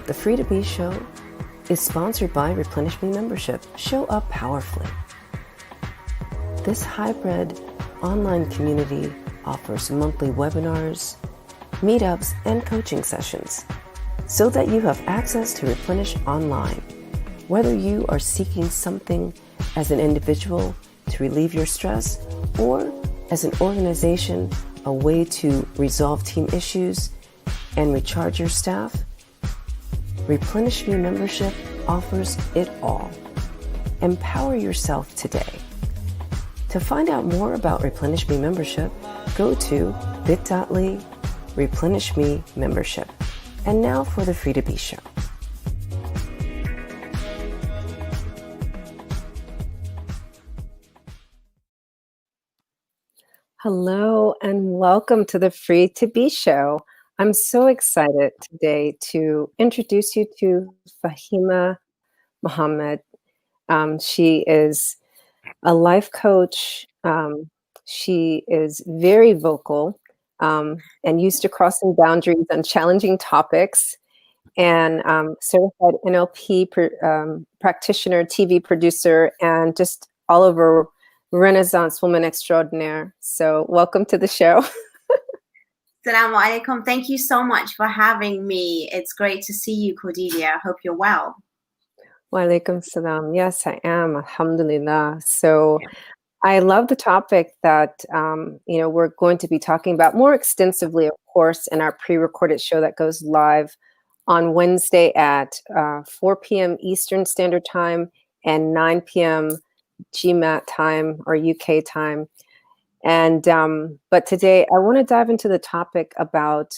The Free to Be Show is sponsored by Replenish Me membership. Show up powerfully. This hybrid online community offers monthly webinars, meetups, and coaching sessions so that you have access to replenish online. Whether you are seeking something as an individual to relieve your stress or as an organization, a way to resolve team issues and recharge your staff, Replenish Me membership offers it all. Empower yourself today. To find out more about Replenish Me membership, go to bit.ly/Replenish Me membership. And now for the Free to Be Show. Hello and welcome to the Free to Be Show. I'm so excited today to introduce you to Fahima Mahomed. She is a life coach. She is very vocal and used to crossing boundaries on challenging topics, and certified NLP practitioner, TV producer, and just all over Renaissance woman extraordinaire. So welcome to the show. Assalamu alaikum. Thank you so much for having me. It's great to see you, Cordelia. I hope you're well. Wa alaikum salam. Yes, I am. Alhamdulillah. So I love the topic that we're going to be talking about more extensively, of course, in our pre-recorded show that goes live on Wednesday at 4 p.m. Eastern Standard Time and 9 p.m. GMAT time or UK time. And but today I want to dive into the topic about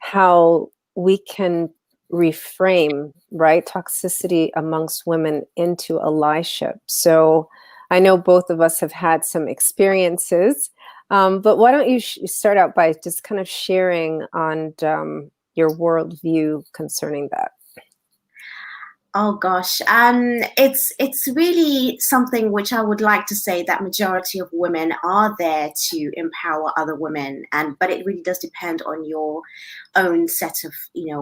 how we can reframe, right, toxicity amongst women into allyship. So I know both of us have had some experiences, but why don't you start out by just kind of sharing on your worldview concerning that? Oh gosh, it's really something which I would like to say that majority of women are there to empower other women, but it really does depend on your own set of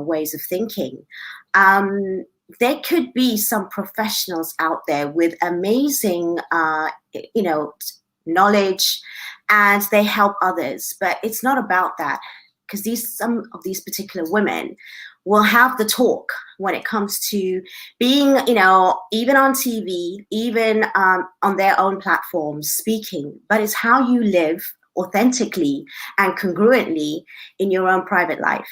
ways of thinking. There could be some professionals out there with amazing knowledge, and they help others, but it's not about that, because some of these particular women will have the talk when it comes to being, even on TV, even on their own platforms, speaking. But it's how you live authentically and congruently in your own private life.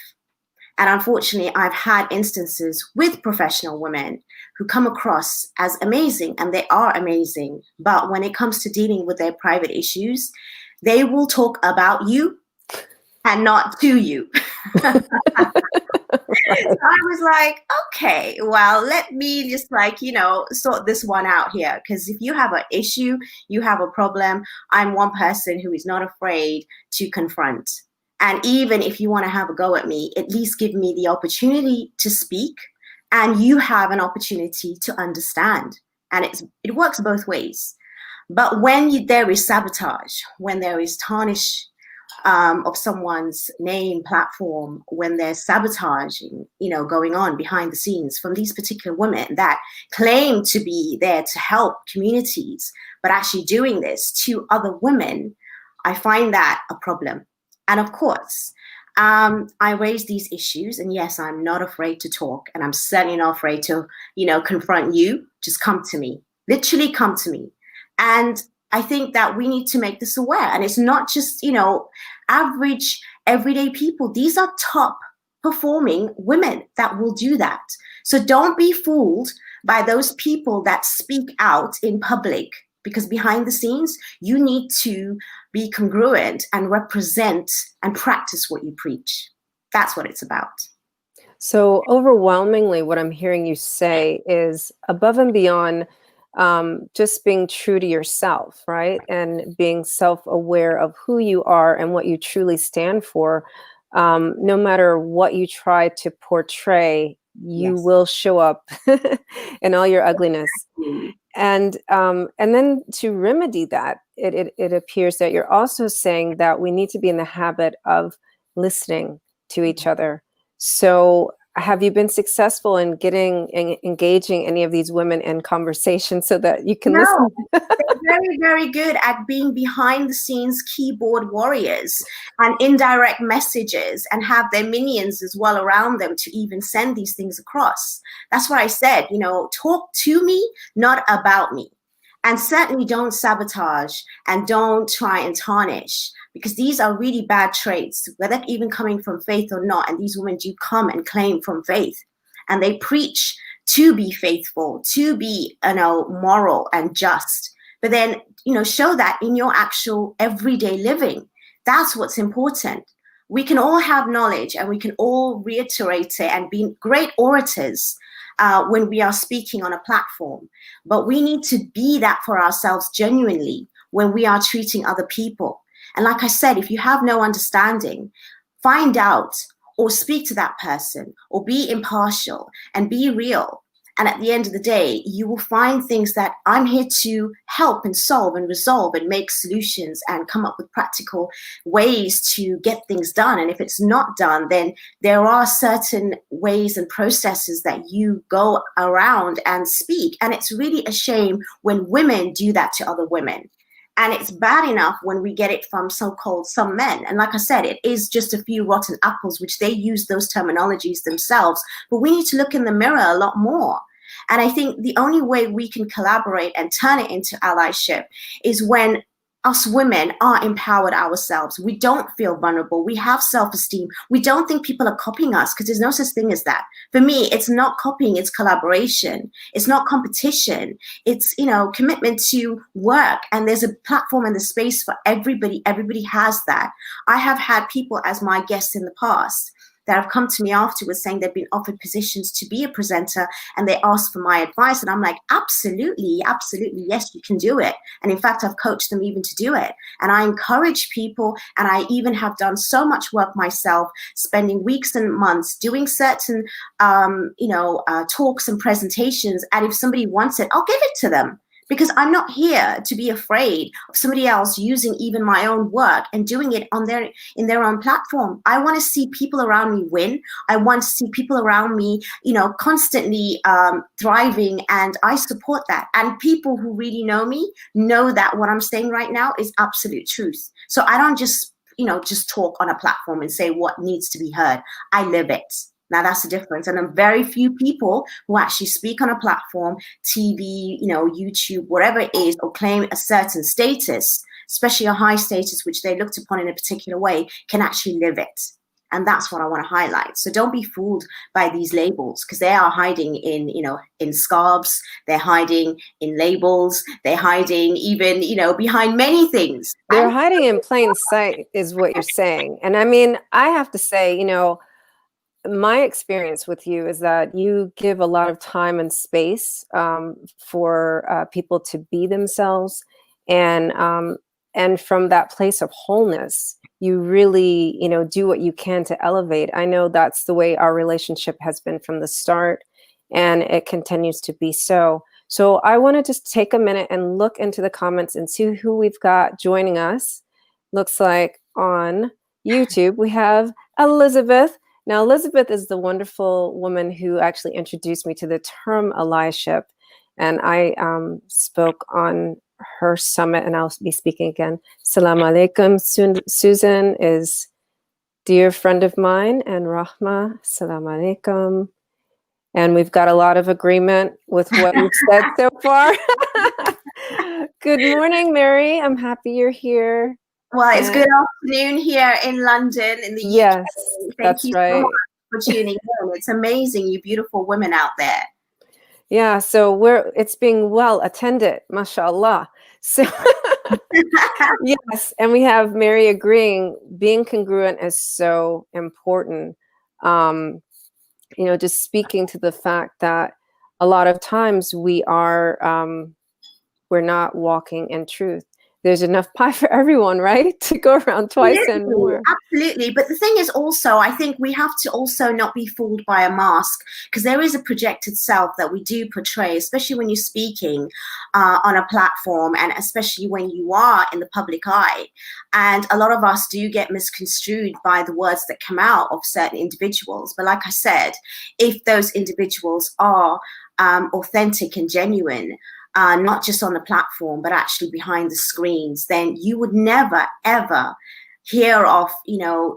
And unfortunately, I've had instances with professional women who come across as amazing, and they are amazing. But when it comes to dealing with their private issues, they will talk about you and not to you. So I was like, okay, well, let me just sort this one out here. Because if you have an issue, you have a problem, I'm one person who is not afraid to confront. And even if you want to have a go at me, at least give me the opportunity to speak, and you have an opportunity to understand. And it works both ways. But when there is sabotage, when there is tarnish of someone's name, platform, when there's sabotaging, going on behind the scenes from these particular women that claim to be there to help communities, but actually doing this to other women, I find that a problem. And of course, I raise these issues, and yes, I'm not afraid to talk, and I'm certainly not afraid to, confront you. Just come to me, literally come to me. And I think that we need to make this aware. And it's not just, average, everyday people. These are top performing women that will do that. So don't be fooled by those people that speak out in public, because behind the scenes, you need to be congruent and represent and practice what you preach. That's what it's about. So overwhelmingly, what I'm hearing you say is above and beyond just being true to yourself, right? And being self-aware of who you are and what you truly stand for. No matter what you try to portray, you will show up in all your ugliness. And then to remedy that, it appears that you're also saying that we need to be in the habit of listening to each other. So have you been successful in engaging any of these women in conversation so that you can listen? They're very, very good at being behind the scenes keyboard warriors and indirect messages, and have their minions as well around them to even send these things across. That's what I said, talk to me, not about me. And certainly don't sabotage and don't try and tarnish, because these are really bad traits, whether even coming from faith or not. And these women do come and claim from faith, and they preach to be faithful, to be, moral and just. But then, show that in your actual everyday living. That's what's important. We can all have knowledge and we can all reiterate it and be great orators when we are speaking on a platform. But we need to be that for ourselves genuinely when we are treating other people. And like I said, if you have no understanding, find out or speak to that person or be impartial and be real. And at the end of the day, you will find things that I'm here to help and solve and resolve and make solutions and come up with practical ways to get things done. And if it's not done, then there are certain ways and processes that you go around and speak. And it's really a shame when women do that to other women. And it's bad enough when we get it from so-called some men. And like I said, it is just a few rotten apples, which they use those terminologies themselves. But we need to look in the mirror a lot more. And I think the only way we can collaborate and turn it into allyship is when us women are empowered ourselves. We don't feel vulnerable. We have self-esteem. We don't think people are copying us, because there's no such thing as that. For me, it's not copying, it's collaboration. It's not competition. It's, commitment to work. And there's a platform and the space for everybody. Everybody has that. I have had people as my guests in the past that have come to me afterwards saying they've been offered positions to be a presenter, and they asked for my advice. And I'm like, absolutely, absolutely, yes, you can do it. And in fact, I've coached them even to do it. And I encourage people, and I even have done so much work myself, spending weeks and months doing certain, talks and presentations. And if somebody wants it, I'll give it to them. Because I'm not here to be afraid of somebody else using even my own work and doing it in their own platform. I want to see people around me win. I want to see people around me, constantly thriving, and I support that. And people who really know me know that what I'm saying right now is absolute truth. So I don't just talk on a platform and say what needs to be heard. I live it. Now that's the difference. And there are very few people who actually speak on a platform, TV, YouTube, whatever it is, or claim a certain status, especially a high status, which they looked upon in a particular way, can actually live it. And that's what I want to highlight. So don't be fooled by these labels, because they are hiding in scarves. They're hiding in labels. They're hiding even, behind many things. They're hiding in plain sight is what you're saying. And I mean, I have to say, my experience with you is that you give a lot of time and space for people to be themselves, and from that place of wholeness, you really, do what you can to elevate. I know that's the way our relationship has been from the start, and it continues to be so. So I want to just take a minute and look into the comments and see who we've got joining us. Looks like on YouTube we have Elizabeth. Now, Elizabeth is the wonderful woman who actually introduced me to the term allyship, and I spoke on her summit, and I'll be speaking again. Assalamu alaikum. Susan is dear friend of mine, and Rahma, assalamu alaikum. And we've got a lot of agreement with what you've said so far. Good morning, Mary. I'm happy you're here. Well, it's good afternoon here in London, in the UK. Yes, Thank you so much for tuning in. It's amazing, you beautiful women out there. Yeah, so it's being well attended, mashallah. So yes, and we have Mary agreeing, being congruent is so important. Just speaking to the fact that a lot of times we're not walking in truth. there's enough pie for everyone, right? To go around twice and Absolutely, more. absolutely. But the thing is also, I think we have to also not be fooled by a mask, because there is a projected self that we do portray, especially when you're speaking on a platform, and especially when you are in the public eye. And a lot of us do get misconstrued by the words that come out of certain individuals. But like I said, if those individuals are authentic and genuine, not just on the platform, but actually behind the screens, then you would never, ever hear of,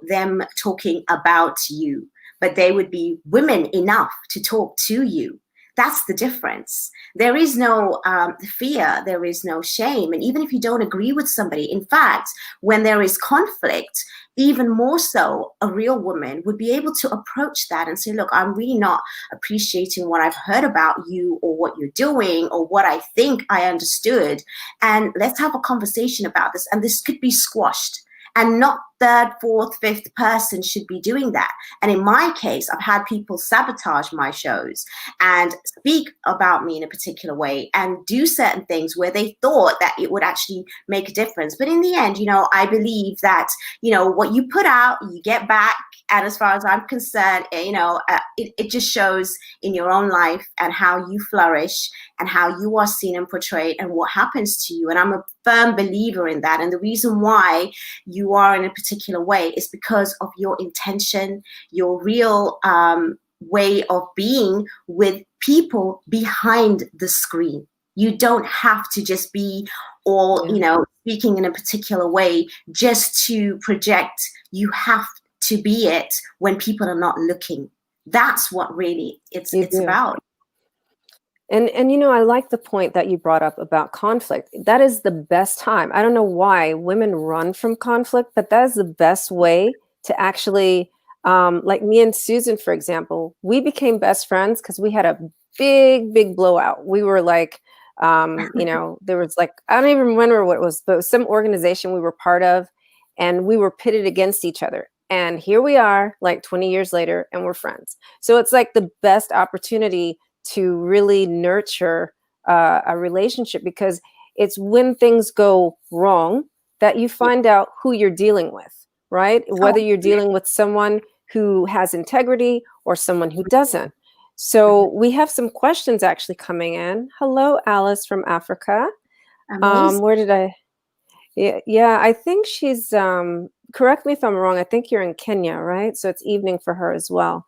them talking about you, but they would be women enough to talk to you. That's the difference. There is no fear, there is no shame. And even if you don't agree with somebody, in fact, when there is conflict, even more so, a real woman would be able to approach that and say, look, I'm really not appreciating what I've heard about you or what you're doing or what I think I understood. And let's have a conversation about this. And this could be squashed. And not third, fourth, fifth person should be doing that. And in my case, I've had people sabotage my shows and speak about me in a particular way and do certain things where they thought that it would actually make a difference. But in the end, I believe that, what you put out, you get back. And as far as I'm concerned, it just shows in your own life and how you flourish and how you are seen and portrayed and what happens to you. And I'm a firm believer in that. And the reason why you are in a particular way is because of your intention, your real way of being with people behind the screen. You don't have to just be all, speaking in a particular way just to project. You have to be it when people are not looking. That's what really it's about. And I like the point that you brought up about conflict. That is the best time. I don't know why women run from conflict, but that is the best way to actually, like me and Susan, for example, we became best friends because we had a big blowout. We were like, there was like, I don't even remember what it was, but it was some organization we were part of, and we were pitted against each other. And here we are like 20 years later, and we're friends. So it's like the best opportunity to really nurture a relationship, because it's when things go wrong that you find out who you're dealing with, right? Whether you're dealing with someone who has integrity or someone who doesn't. So we have some questions actually coming in. Hello, Alice from Africa. Where did I? Yeah, I think she's, correct me if I'm wrong, I think you're in Kenya, right? So it's evening for her as well.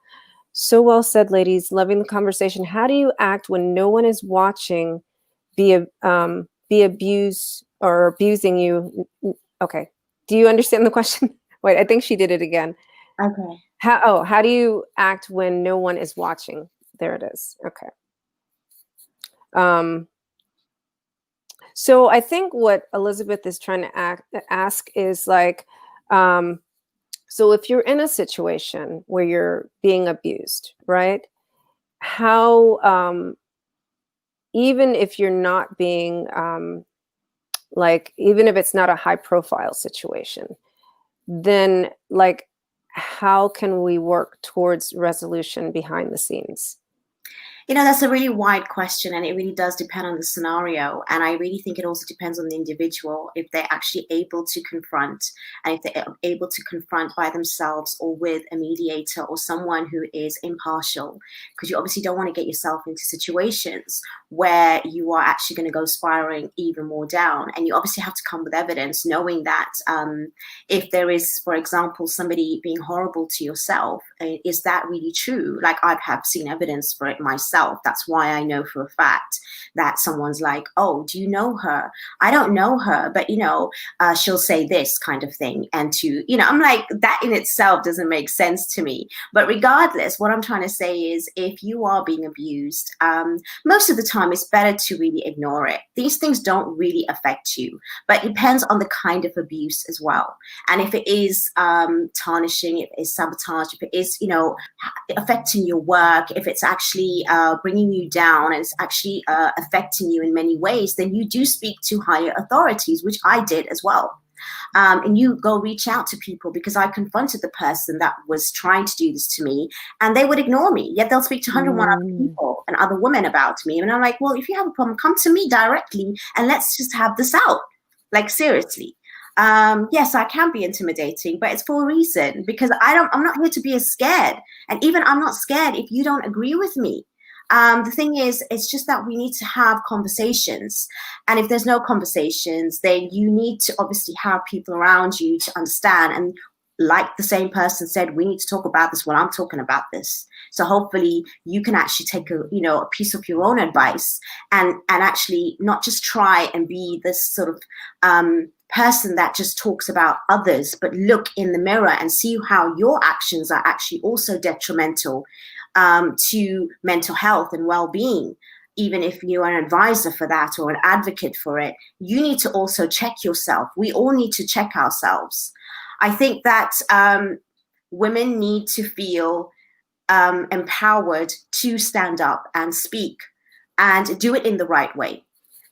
So well said, ladies. Loving the conversation. How do you act when no one is watching, be abused or abusing you? Okay. Do you understand the question? Wait, I think she did it again. Okay. How do you act when no one is watching? There it is. Okay. So I think what Elizabeth is trying to ask is like, so if you're in a situation where you're being abused, right? How, even if you're not being, even if it's not a high profile situation, then like, how can we work towards resolution behind the scenes? That's a really wide question, and it really does depend on the scenario. And I really think it also depends on the individual, if they're actually able to confront, and if they're able to confront by themselves or with a mediator or someone who is impartial, because you obviously don't want to get yourself into situations where you are actually going to go spiraling even more down. And you obviously have to come with evidence, knowing that if there is, for example, somebody being horrible to yourself, is that really true? Like, I have seen evidence for it myself. That's why I know for a fact that someone's like, oh, do you know her? I don't know her, but she'll say this kind of thing. And I'm like, that in itself doesn't make sense to me. But regardless, what I'm trying to say is, if you are being abused, most of the time it's better to really ignore it. These things don't really affect you, but it depends on the kind of abuse as well. And if it is tarnishing, if it is sabotage, if it is, affecting your work, if it's actually bringing you down and it's actually affecting you in many ways, then you do speak to higher authorities, which I did as well. And you go reach out to people, because I confronted the person that was trying to do this to me, and they would ignore me. Yet they'll speak to 101 other people and other women about me. And I'm like, well, if you have a problem, come to me directly and let's just have this out. Like, seriously. Yes, I can be intimidating, but it's for a reason, because I'm not here to be as scared. And even I'm not scared if you don't agree with me. The thing is, it's just that we need to have conversations. And if there's no conversations, then you need to obviously have people around you to understand. And like the same person said, we need to talk about this when I'm talking about this. So hopefully you can actually take a piece of your own advice and actually not just try and be this sort of person that just talks about others, but look in the mirror and see how your actions are actually also detrimental to mental health and well-being. Even if you're an advisor for that or an advocate for it, you need to also check yourself. We all need to check ourselves. I think that women need to feel empowered to stand up and speak and do it in the right way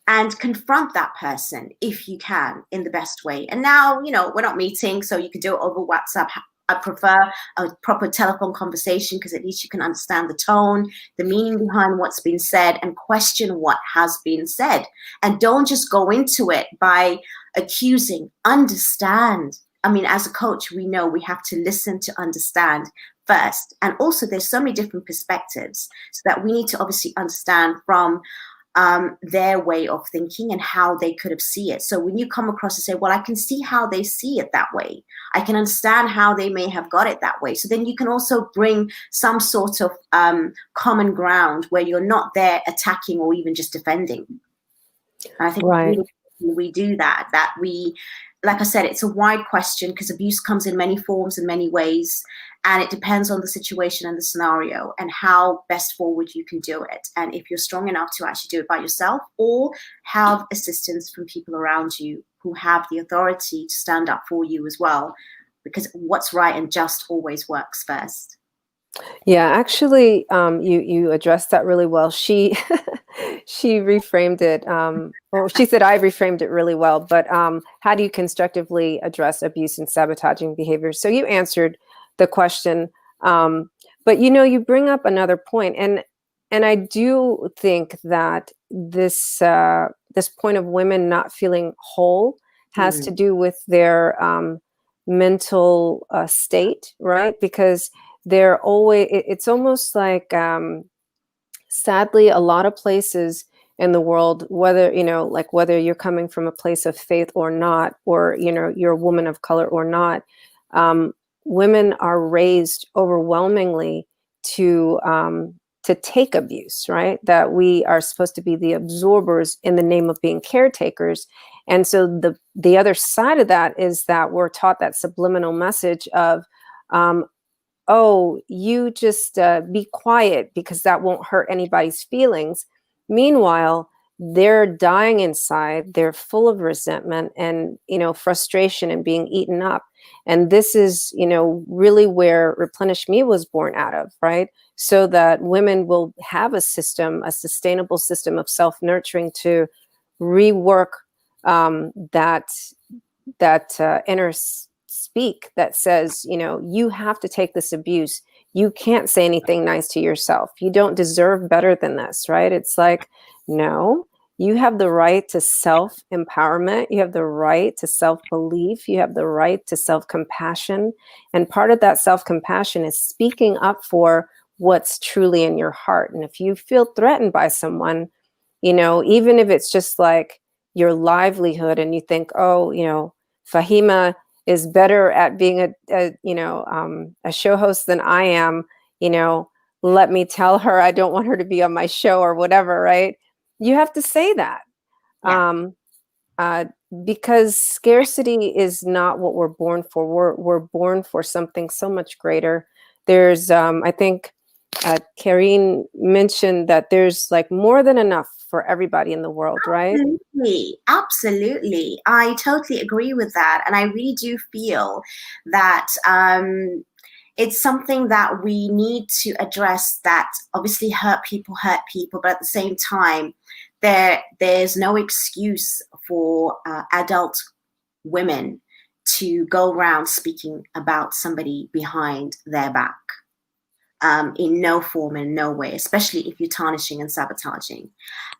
and confront that person if you can in the best way. And now, we're not meeting, so you can do it over WhatsApp. I prefer a proper telephone conversation because at least you can understand the tone, the meaning behind what's been said, and question what has been said. And don't just go into it by accusing. Understand. I mean, as a coach, we know we have to listen to understand first. And also there's so many different perspectives, so that we need to obviously understand from their way of thinking and how they could have seen it. So when you come across and say, well, I can see how they see it that way, I can understand how they may have got it that way. So then you can also bring some sort of common ground where you're not there attacking or even just defending. And I think Right. we do that we, like I said, it's a wide question because abuse comes in many forms and many ways, and it depends on the situation and the scenario and how best forward you can do it. And if you're strong enough to actually do it by yourself or have assistance from people around you who have the authority to stand up for you as well, because what's right and just always works first. Yeah, actually, you addressed that really well. She she reframed it. Or she said I reframed it really well. But how do you constructively address abuse and sabotaging behaviors? So you answered the question, but you bring up another point, and I do think that this point of women not feeling whole has to do with their mental state, right? Because they're always, it's almost like sadly a lot of places in the world, whether like whether you're coming from a place of faith or not, or you're a woman of color or not, women are raised overwhelmingly to take abuse, right? That we are supposed to be the absorbers in the name of being caretakers. And so the other side of that is that we're taught that subliminal message of oh, you just be quiet because that won't hurt anybody's feelings. Meanwhile, they're dying inside. They're full of resentment and, frustration and being eaten up. And this is, really where Replenish Me was born out of, right? So that women will have a system, a sustainable system of self-nurturing to rework that inner speak that says, you have to take this abuse. You can't say anything nice to yourself. You don't deserve better than this, right? It's like, no, you have the right to self-empowerment. You have the right to self-belief. You have the right to self-compassion. And part of that self-compassion is speaking up for what's truly in your heart. And if you feel threatened by someone, even if it's just like your livelihood and you think, oh, Fahima is better at being a show host than I am, let me tell her I don't want her to be on my show or whatever, right? You have to say that. Yeah. Because scarcity is not what we're born for. We're born for something so much greater. There's, I think, Karine mentioned that there's like more than enough for everybody in the world, right? Absolutely. I totally agree with that. And I really do feel that it's something that we need to address, that obviously hurt people, but at the same time, there's no excuse for adult women to go around speaking about somebody behind their back. in no form and no way, especially if you're tarnishing and sabotaging.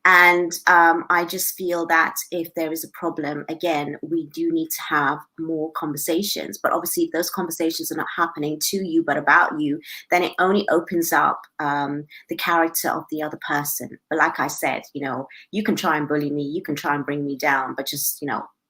And I just feel that if there is a problem, again, we do need to have more conversations. But obviously, if those conversations are not happening to you, but about you, then it only opens up the character of the other person. But like I said, you can try and bully me, you can try and bring me down, but just,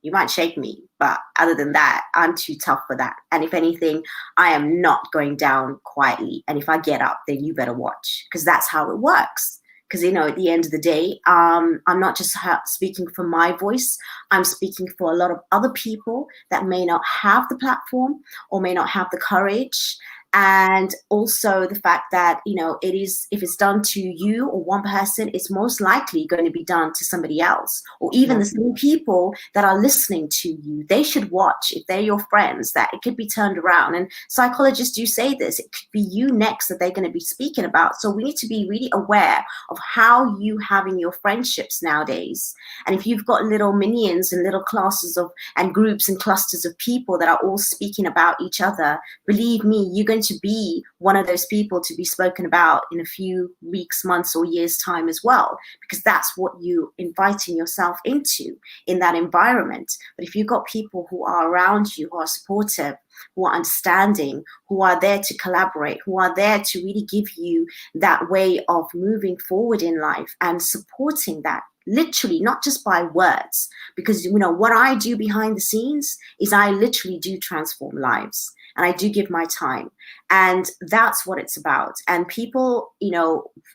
you might shake me, but other than that, I'm too tough for that. And if anything, I am not going down quietly. And if I get up, then you better watch, because that's how it works. Because, at the end of the day, I'm not just speaking for my voice. I'm speaking for a lot of other people that may not have the platform or may not have the courage. And also the fact that, it is, if it's done to you or one person, it's most likely going to be done to somebody else, or even the same people that are listening to you. They should watch, if they're your friends, that it could be turned around. And psychologists do say this, it could be you next that they're going to be speaking about. So we need to be really aware of how you having your friendships nowadays. And if you've got little minions and little classes and groups and clusters of people that are all speaking about each other, believe me, you're going to be one of those people to be spoken about in a few weeks, months, or years' time as well, because that's what you're inviting yourself into in that environment. But if you've got people who are around you, who are supportive, who are understanding, who are there to collaborate, who are there to really give you that way of moving forward in life and supporting that, literally, not just by words, because what I do behind the scenes is I literally do transform lives, and I do give my time, and that's what it's about. And people,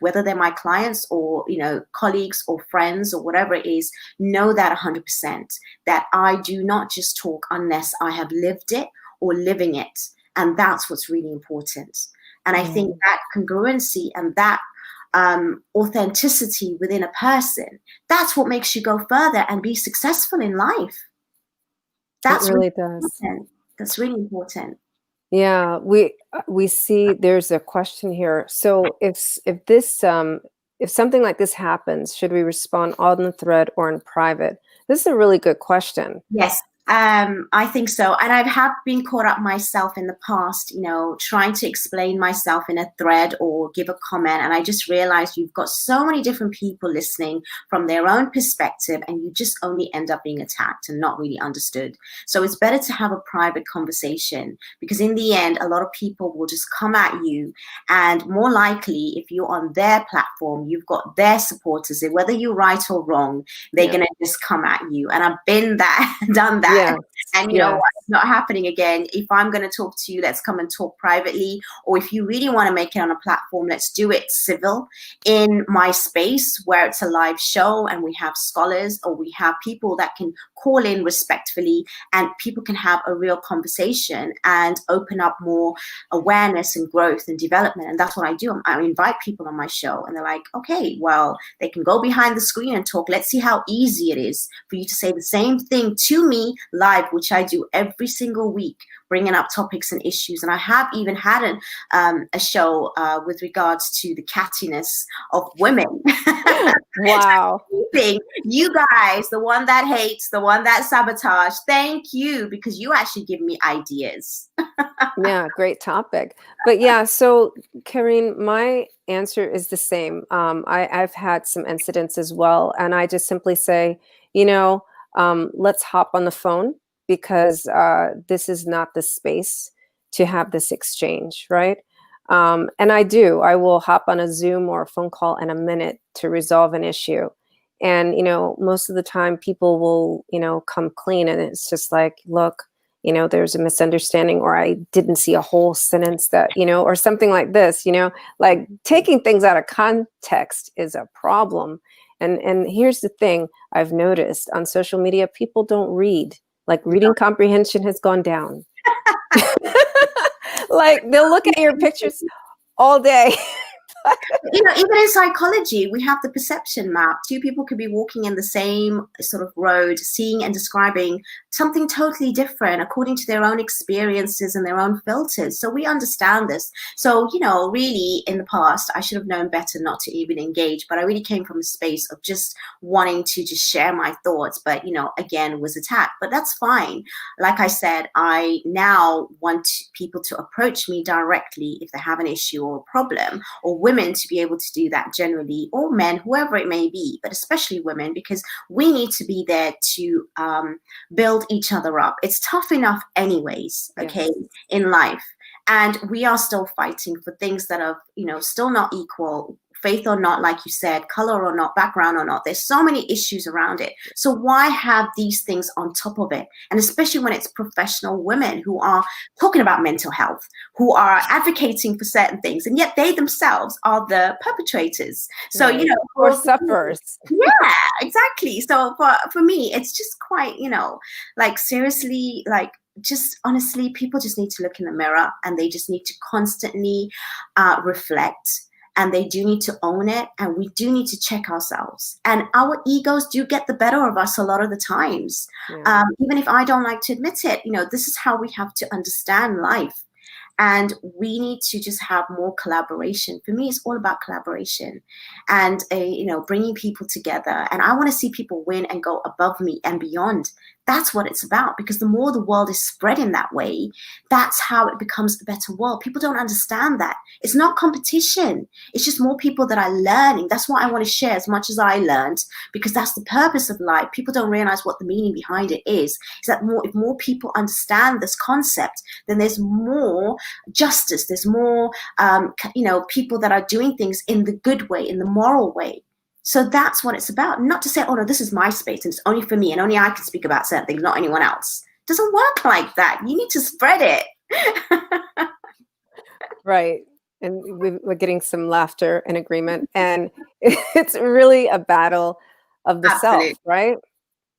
whether they're my clients or colleagues or friends or whatever it is, know that 100%, that I do not just talk unless I have lived it or living it. And that's what's really important. And I think that congruency and that authenticity within a person, that's what makes you go further and be successful in life. That's it really does. important. That's really important. Yeah, we see there's a question here. So if something like this happens, should we respond on the thread or in private? This is a really good question. Yes. I think so. And I have been caught up myself in the past, trying to explain myself in a thread or give a comment. And I just realized you've got so many different people listening from their own perspective, and you just only end up being attacked and not really understood. So it's better to have a private conversation, because in the end, a lot of people will just come at you. And more likely, if you're on their platform, you've got their supporters, whether you're right or wrong, they're going to just come at you. And I've been that, done that. Yeah. And you know what? It's not happening again. If I'm going to talk to you, let's come and talk privately. Or if you really want to make it on a platform, let's do it civil in my space where it's a live show and we have scholars, or we have people that can call in respectfully, and people can have a real conversation and open up more awareness and growth and development. And that's what I do. I invite people on my show, and they're like, okay, well, they can go behind the screen and talk. Let's see how easy it is for you to say the same thing to me live, which I do every single week, bringing up topics and issues. And I have even had a show with regards to the cattiness of women. Wow. You guys, the one that hates, the one that sabotage, thank you, because you actually give me ideas. Yeah, great topic. But yeah, so Karine, my answer is the same. I've had some incidents as well, and I just simply say, let's hop on the phone, because this is not the space to have this exchange, right? And I will hop on a Zoom or a phone call in a minute to resolve an issue. And, most of the time people will, come clean, and it's just like, look, there's a misunderstanding, or I didn't see a whole sentence that, or something like this, like taking things out of context is a problem. And here's the thing I've noticed on social media, people don't read. Like, reading comprehension has gone down. Like, they'll look at your pictures all day. Even in psychology, we have the perception map. Two people could be walking in the same sort of road, seeing and describing something totally different according to their own experiences and their own filters. So we understand this. So, you know, really in the past, I should have known better not to even engage, but I really came from a space of just wanting to just share my thoughts, but, you know, again, was attacked. But that's fine. Like I said, I now want people to approach me directly if they have an issue or a problem, or women to be able to do that generally, or men, whoever it may be, but especially women, because we need to be there to build each other up. It's tough enough anyways, okay, Yes. in life. And we are still fighting for things that are, you know, still not equal, faith or not, like you said, color or not, background or not. There's so many issues around it. So why have these things on top of it? And especially when it's professional women who are talking about mental health, who are advocating for certain things, and yet they themselves are the perpetrators. So, Right. you know, Or sufferers. yeah, exactly. So for me, it's just quite, you know, like seriously, like just honestly, people just need to look in the mirror, and they just need to constantly reflect, and they do need to own it, and we do need to check ourselves. And our egos do get the better of us a lot of the times. Yeah. Even if I don't like to admit it, you know, this is how we have to understand life. And we need to just have more collaboration. For me, it's all about collaboration and, you know, bringing people together. And I want to see people win and go above me and beyond. That's what it's about, because the more the world is spread in that way, that's how it becomes a better world. People don't understand that. It's not competition. It's just more people that are learning. That's what I want to share as much as I learned, because that's the purpose of life. People don't realize what the meaning behind it is that if more people understand this concept, then there's more justice. There's more, you know, people that are doing things in the good way, in the moral way. So that's what it's about. Not to say, oh no, this is my space and it's only for me and only I can speak about certain things, not anyone else. It doesn't work like that. You need to spread it. Right. And we're getting some laughter and agreement. And it's really a battle of the self, Absolutely. right?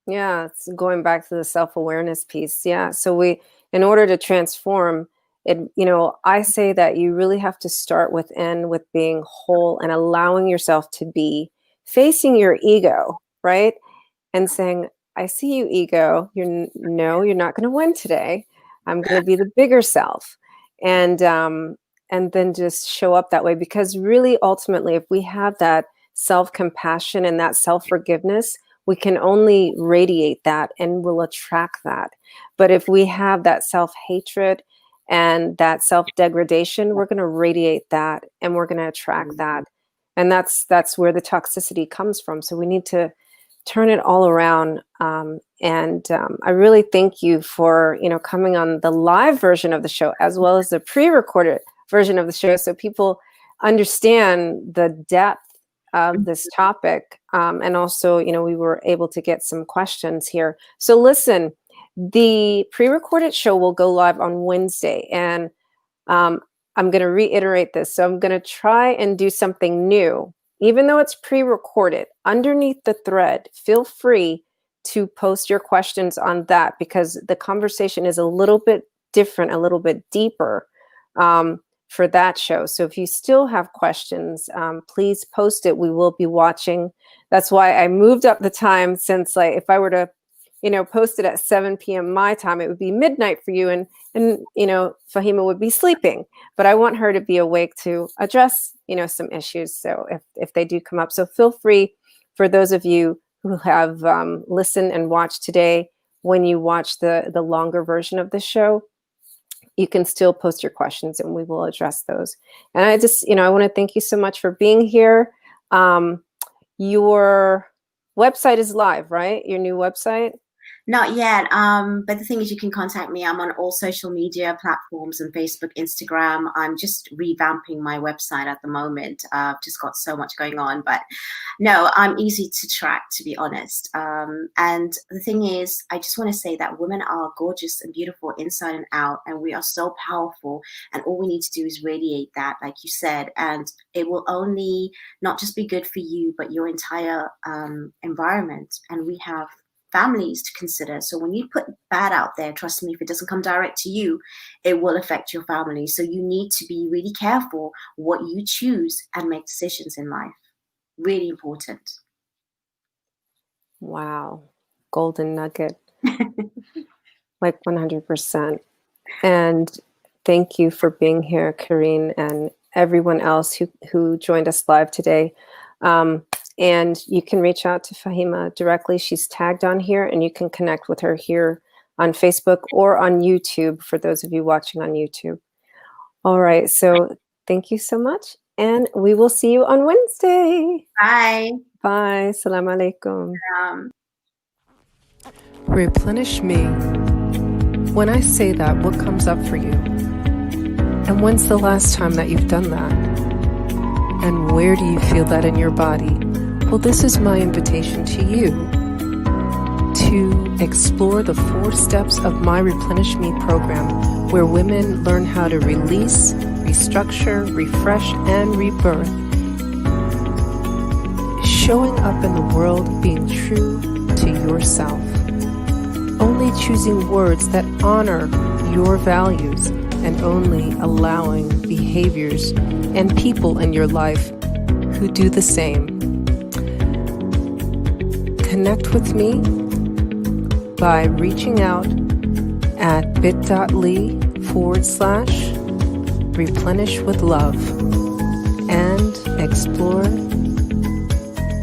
Yeah, it's going back to the self-awareness piece. Yeah. So in order to transform it, you know, I say that you really have to start within with being whole and allowing yourself to be facing your ego, right? And saying, I see you, ego. No, you're not going to win today. I'm going to be the bigger self. And then just show up that way, because really ultimately, if we have that self-compassion and that self-forgiveness, we can only radiate that and we'll attract that. But if we have that self-hatred and that self-degradation, we're going to radiate that and we're going to attract that. And that's where the toxicity comes from. So we need to turn it all around. I really thank you for, you know, coming on the live version of the show as well as the pre-recorded version of the show, so people understand the depth of this topic. And also, you know, we were able to get some questions here. So listen, the pre-recorded show will go live on Wednesday, and I'm going to reiterate this. So I'm going to try and do something new. Even though it's pre-recorded, underneath the thread, feel free to post your questions on that, because the conversation is a little bit different, a little bit deeper for that show. So if you still have questions, please post it. We will be watching. That's why I moved up the time, since like if I were to, you know, post it at 7 p.m. my time, it would be midnight for you, and you know, Fahima would be sleeping. But I want her to be awake to address, you know, some issues. So if they do come up, so feel free, for those of you who have listened and watched today, when you watch the longer version of the show, you can still post your questions and we will address those. And I just, you know, I want to thank you so much for being here. Your website is live, right? Your new website? Not yet. But the thing is, you can contact me. I'm on all social media platforms and Facebook, Instagram. I'm just revamping my website at the moment. I've just got so much going on, but no, I'm easy to track, to be honest. And the thing is, I just want to say that women are gorgeous and beautiful inside and out, and we are so powerful. And all we need to do is radiate that, like you said, and it will only not just be good for you, but your entire environment. And we have families to consider. So when you put bad out there, trust me, if it doesn't come direct to you, it will affect your family. So you need to be really careful what you choose and make decisions in life. Really important. Wow. Golden nugget. like 100%. And thank you for being here, Karine, and everyone else who joined us live today. And you can reach out to Fahima directly. She's tagged on here, and you can connect with her here on Facebook or on YouTube for those of you watching on YouTube. All right, so thank you so much, and we will see you on Wednesday. Bye. Bye. Assalamu alaikum. Replenish me. When I say that, what comes up for you? And when's the last time that you've done that? And where do you feel that in your body? Well, this is my invitation to you to explore the 4 steps of my Replenish Me program, where women learn how to release, restructure, refresh, and rebirth. Showing up in the world, being true to yourself. Only choosing words that honor your values, and only allowing behaviors and people in your life who do the same. Connect with me by reaching out at bit.ly/replenish with love and explore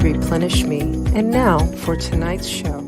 Replenish Me. And now for tonight's show.